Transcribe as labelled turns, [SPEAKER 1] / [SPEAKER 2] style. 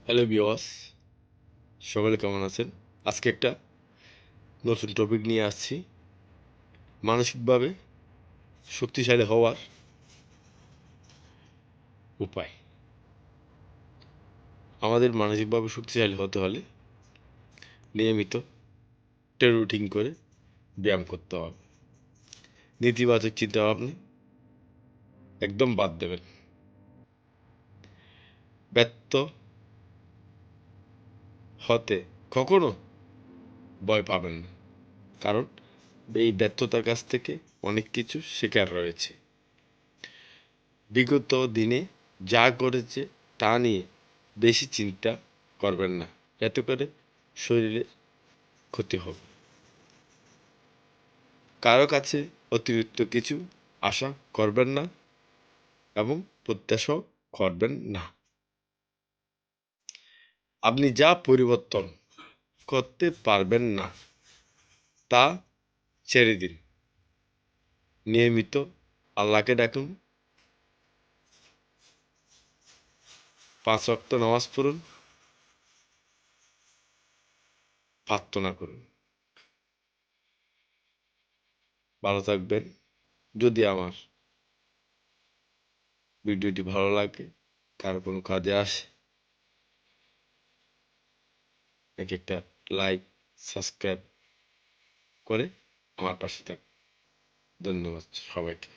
[SPEAKER 1] Hello viewers, সকলে কেমন আছেন? আজকে একটা নতুন টপিক নিয়ে আসছি। মানসিকভাবে শক্তিশালী হওয়ার উপায়। আমাদের মানসিকভাবে শক্তিশালী হতে হলে নিয়মিত একটা রুটিন করে ব্যায়াম করতে হবে। নেতিবাচক চিন্তাভাবনা একদম বাদ দেবেন। ব্যর্থ হতে কখনো ভয় পাবেন না, কারণ এই ব্যর্থতার কাছ থেকে অনেক কিছু শেখার রয়েছে। বিগত দিনে যা করেছে তা নিয়ে বেশি চিন্তা করবেন না, এতে করে শরীরের ক্ষতি হবে। কারো কাছে অতিরিক্ত কিছু আশা করবেন না এবং প্রত্যাশাও করবেন না। আপনি যা পরিবর্তন করতে পারবেন না তা ছেড়ে দিন। নিয়মিত আল্লাহকে ডাকুন, 5 ওয়াক্ত নামাজ পড়ুন, প্রার্থনা করুন। ভালো থাকবেন। যদি আমার ভিডিওটি ভালো লাগে, কারো কোনো কাজে আসে, একটা লাইক, সাবস্ক্রাইব করে আমার পাশে থাকুন। ধন্যবাদ সবাইকে।